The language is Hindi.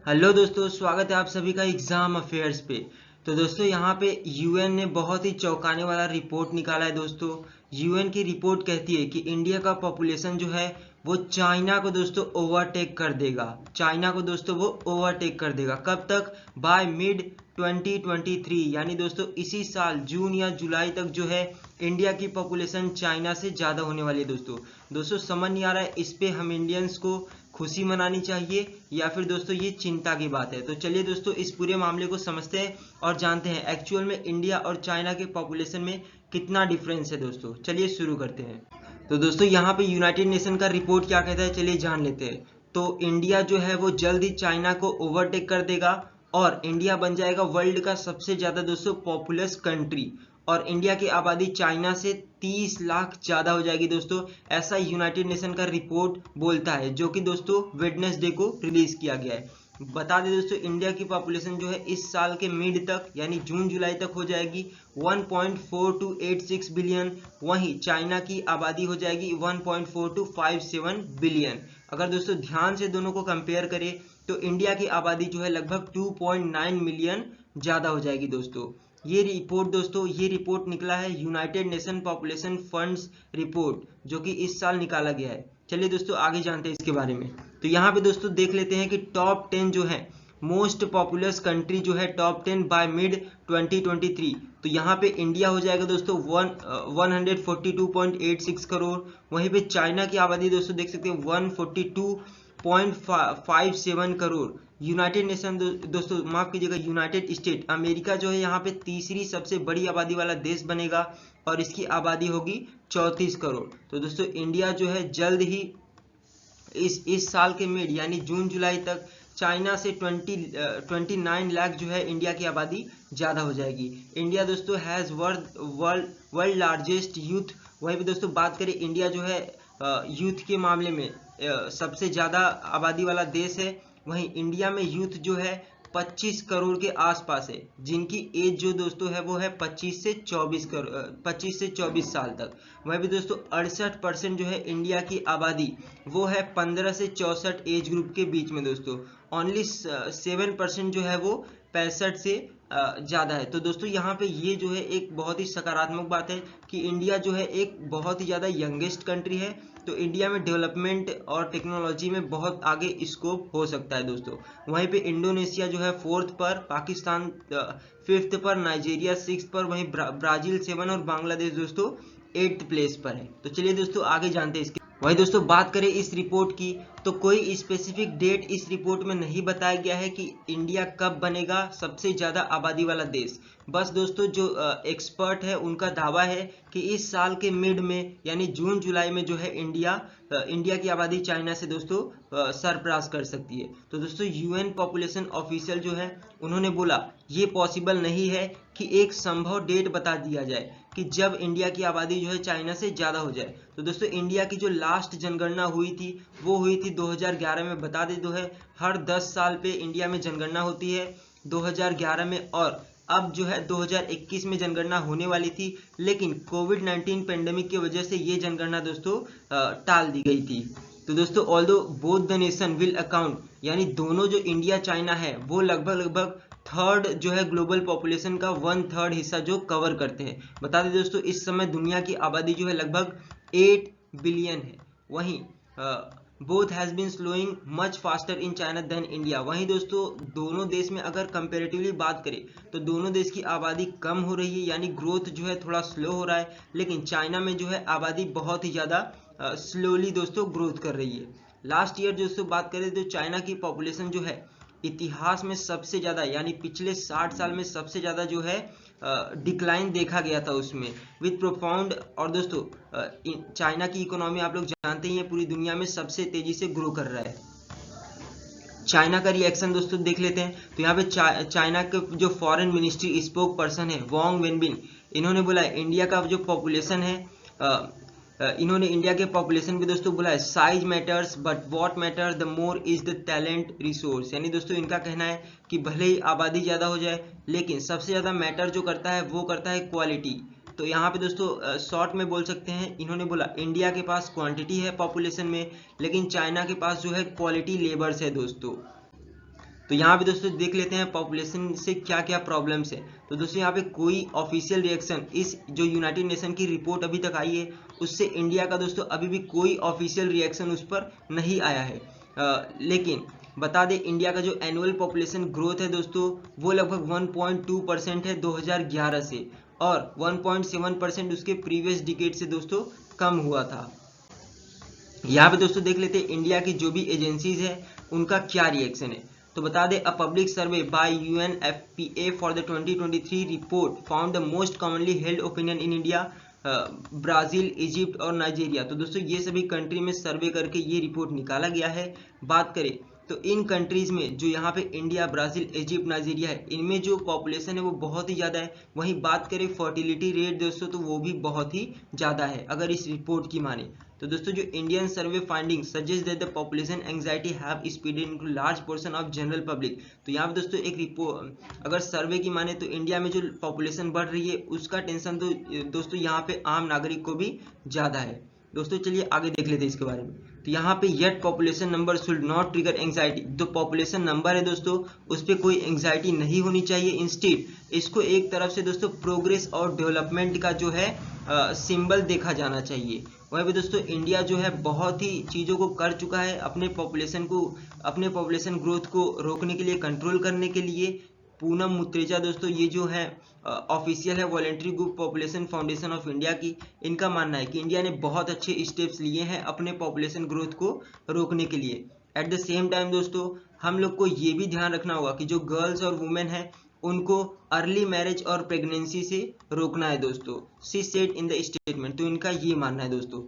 हेलो दोस्तों, स्वागत है आप सभी का एग्जाम अफेयर्स पे। तो दोस्तों यहाँ पे यूएन ने बहुत ही चौंकाने वाला रिपोर्ट निकाला है। दोस्तों यूएन की रिपोर्ट कहती है कि इंडिया का पॉपुलेशन जो है वो चाइना को दोस्तों ओवरटेक कर देगा। चाइना को दोस्तों वो ओवरटेक कर देगा। कब तक? बाय मिड 2023, यानी दोस्तों इसी साल जून या जुलाई तक जो है इंडिया की पॉपुलेशन चाइना से ज़्यादा होने वाली है। दोस्तों समझ नहीं आ रहा है इस पे हम इंडियंस को खुशी मनानी चाहिए या फिर दोस्तों ये चिंता की बात है। तो चलिए दोस्तों इस पूरे मामले को समझते हैं और जानते हैं एक्चुअल में इंडिया और चाइना के पॉपुलेशन में कितना डिफरेंस है। दोस्तों चलिए शुरू करते हैं। तो दोस्तों यहाँ पे यूनाइटेड नेशन का रिपोर्ट क्या कहता है, चलिए जान लेते हैं। तो इंडिया जो है वो जल्द ही चाइना को ओवरटेक कर देगा और इंडिया बन जाएगा वर्ल्ड का सबसे ज़्यादा दोस्तों पॉपुलस कंट्री, और इंडिया की आबादी चाइना से 30 लाख ज़्यादा हो जाएगी। दोस्तों ऐसा यूनाइटेड नेशन का रिपोर्ट बोलता है, जो कि दोस्तों वेडनेसडे को रिलीज किया गया है। बता दें दोस्तों इंडिया की पॉपुलेशन जो है इस साल के मिड तक यानी जून जुलाई तक हो जाएगी 1.4286 बिलियन। वहीं चाइना की आबादी हो जाएगी 1.4257 बिलियन। अगर दोस्तों ध्यान से दोनों को कंपेयर करें तो इंडिया की आबादी जो है लगभग 2.9 मिलियन ज़्यादा हो जाएगी। ये रिपोर्ट निकला है United nation population funds report, जो कि इस साल निकाला गया है। चलिए दोस्तों आगे जानते हैं इसके बारे में। तो यहाँ पे दोस्तों देख लेते हैं कि टॉप 10 जो है मोस्ट पॉपुलस कंट्री जो है टॉप 10 बाय मिड 2023। तो यहाँ पे इंडिया हो जाएगा दोस्तों 142.86 करोड़। वहीं पे चाइना की आबादी दोस्तों देख सकते हैं 142.57 करोड़। यूनाइटेड नेशन दोस्तों माफ कीजिएगा यूनाइटेड स्टेट अमेरिका जो है यहाँ पे तीसरी सबसे बड़ी आबादी वाला देश बनेगा और इसकी आबादी होगी 34 करोड़। तो दोस्तों इंडिया जो है जल्द ही इस साल के मिड यानी जून जुलाई तक चाइना से 29 लाख जो है इंडिया की आबादी ज़्यादा हो जाएगी। इंडिया दोस्तों हैज़ वर्ल्ड लार्जेस्ट यूथ। वहीं भी दोस्तों बात करें इंडिया जो है यूथ के मामले में सबसे ज़्यादा आबादी वाला देश है। वहीं इंडिया में यूथ जो है 25 करोड़ के आसपास है, जिनकी एज जो दोस्तों है वो है 25 से 24 साल तक। वह भी दोस्तों 68% जो है इंडिया की आबादी वो है 15 से 64 एज ग्रुप के बीच में। दोस्तों ओनली 7% जो है वो 65 से ज़्यादा है। तो दोस्तों यहाँ पे ये जो है एक बहुत ही सकारात्मक बात है कि इंडिया जो है एक बहुत ही ज़्यादा यंगेस्ट कंट्री है। तो इंडिया में डेवलपमेंट और टेक्नोलॉजी में बहुत आगे स्कोप हो सकता है। दोस्तों वहीं पे इंडोनेशिया जो है 4th पर, पाकिस्तान 5th पर, नाइजीरिया 6th पर, वहीं ब्राज़ील 7 और बांग्लादेश दोस्तों 8th प्लेस पर है। तो चलिए दोस्तों आगे जानते हैं इसके। वही दोस्तों बात करें इस रिपोर्ट की तो कोई स्पेसिफिक डेट इस रिपोर्ट में नहीं बताया गया है कि इंडिया कब बनेगा सबसे ज़्यादा आबादी वाला देश। बस दोस्तों जो एक्सपर्ट है उनका दावा है कि इस साल के मिड में यानी जून जुलाई में जो है इंडिया की आबादी चाइना से दोस्तों सरपास कर सकती है। तो दोस्तों यूएन पॉपुलेशन ऑफिशियल जो है उन्होंने बोला ये पॉसिबल नहीं है कि एक संभव डेट बता दिया जाए कि जब इंडिया की आबादी जो है चाइना से ज़्यादा हो जाए। तो दोस्तों इंडिया की जो लास्ट जनगणना हुई थी वो हुई थी 2011 में। बता दें दो है हर 10 साल पे इंडिया में जनगणना होती है 2011 में, और अब जो है 2021 में जनगणना होने वाली थी, लेकिन कोविड-19 पेंडेमिक की वजह से ये जनगणना दोस्तों टाल दी गई थी। तो दोस्तों although both the nation will account, यानी दोनों जो इंडिया चाइना है वो लगभग थर्ड जो है ग्लोबल पॉपुलेशन का 1/3 हिस्सा जो कवर करते हैं। बता दें दोस्तों इस समय दुनिया की आबादी जो है लगभग 8 बिलियन है। वहीं both has been slowing much faster in China than India. वहीं दोस्तों दोनों देश में अगर कंपेरेटिवली बात करें तो दोनों देश की आबादी कम हो रही है, यानी ग्रोथ जो है थोड़ा स्लो हो रहा है, लेकिन चाइना में जो है आबादी बहुत ही ज़्यादा स्लोली दोस्तों ग्रोथ कर रही है। लास्ट ईयर दोस्तों बात करें तो चाइना की पॉपुलेशन जो है इतिहास में सबसे ज़्यादा यानी पिछले 60 साल में सबसे ज़्यादा जो है डिक्लाइन देखा गया था उसमें विद प्रोफाउंड। और दोस्तों चाइना की इकोनॉमी आप लोग जानते ही हैं पूरी दुनिया में सबसे तेज़ी से ग्रो कर रहा है। चाइना का रिएक्शन दोस्तों देख लेते हैं। तो यहाँ पे चाइना के जो फॉरेन मिनिस्ट्री स्पोक पर्सन है वांग वेनबिन, इन्होंने बोला इंडिया का जो पॉपुलेशन है इन्होंने इंडिया के पॉपुलेशन पे दोस्तों बोला है size matters but what matter the more is the talent resource. यानी दोस्तों इनका कहना है कि भले ही आबादी ज़्यादा हो जाए लेकिन सबसे ज़्यादा मैटर जो करता है वो करता है क्वालिटी। तो यहाँ पे दोस्तों शॉर्ट में बोल सकते हैं, इन्होंने बोला इंडिया के पास क्वांटिटी है पॉपुलेशन में, लेकिन चाइना के पास जो है क्वालिटी लेबर्स है दोस्तों। तो यहाँ पे दोस्तों देख लेते हैं पॉपुलेशन से क्या क्या प्रॉब्लम्स है। तो दोस्तों यहाँ पे कोई ऑफिशियल रिएक्शन, इस जो यूनाइटेड नेशन की रिपोर्ट अभी तक आई है उससे इंडिया का दोस्तों अभी भी कोई ऑफिशियल रिएक्शन उस पर नहीं आया है। लेकिन बता दें इंडिया का जो एनुअल पॉपुलेशन ग्रोथ है दोस्तों वो लगभग 1.2% है 2011 से, और 1.7% उसके प्रीवियस डिकेड से दोस्तों कम हुआ था। यहाँ पे दोस्तों देख लेते हैं इंडिया की जो भी एजेंसीज है उनका क्या रिएक्शन है। तो बता दें, a public survey by UNFPA for the 2023 report found the most commonly held opinion in India Brazil, Egypt और नाइजीरिया। तो दोस्तों ये सभी कंट्री में सर्वे करके ये रिपोर्ट निकाला गया है। बात करें तो इन कंट्रीज में जो यहाँ पे इंडिया, ब्राज़ील, इजिप्ट, नाइजीरिया है, इनमें जो पॉपुलेशन है वो बहुत ही ज़्यादा है। वहीं बात करें फर्टिलिटी रेट दोस्तों तो वो भी बहुत ही ज़्यादा है अगर इस रिपोर्ट की माने। तो दोस्तों जो Indian survey finding suggest that the population anxiety have spread into large portion of general public. तो यहाँ पे दोस्तों एक रिपोर्ट अगर सर्वे की माने तो इंडिया में जो पॉपुलेशन बढ़ रही है उसका टेंशन तो दोस्तों यहाँ पे आम नागरिक को भी ज़्यादा है। दोस्तों चलिए आगे देख लेते हैं इसके बारे में। तो यहाँ पे yet population number should not trigger anxiety. जो पॉपुलेशन नंबर है दोस्तों उस पर कोई एंग्जाइटी नहीं होनी चाहिए, इंस्टेड इसको एक तरफ से दोस्तों प्रोग्रेस और डेवलपमेंट का जो है सिंबल देखा जाना चाहिए। वहीं पे दोस्तों इंडिया जो है बहुत ही चीज़ों को कर चुका है अपने पॉपुलेशन ग्रोथ को रोकने के लिए, कंट्रोल करने के लिए। पूनम मुत्रेजा दोस्तों ये जो है ऑफिशियल है voluntary group population foundation of India की, इनका मानना है कि इंडिया ने बहुत अच्छे स्टेप्स लिए हैं अपने पॉपुलेशन ग्रोथ को रोकने के लिए। एट द सेम टाइम दोस्तों हम लोग को ये भी ध्यान रखना होगा कि जो गर्ल्स और वुमेन है उनको अर्ली मैरिज और प्रेगनेंसी से रोकना है दोस्तों, she said in the statement. तो इनका ये मानना है दोस्तों।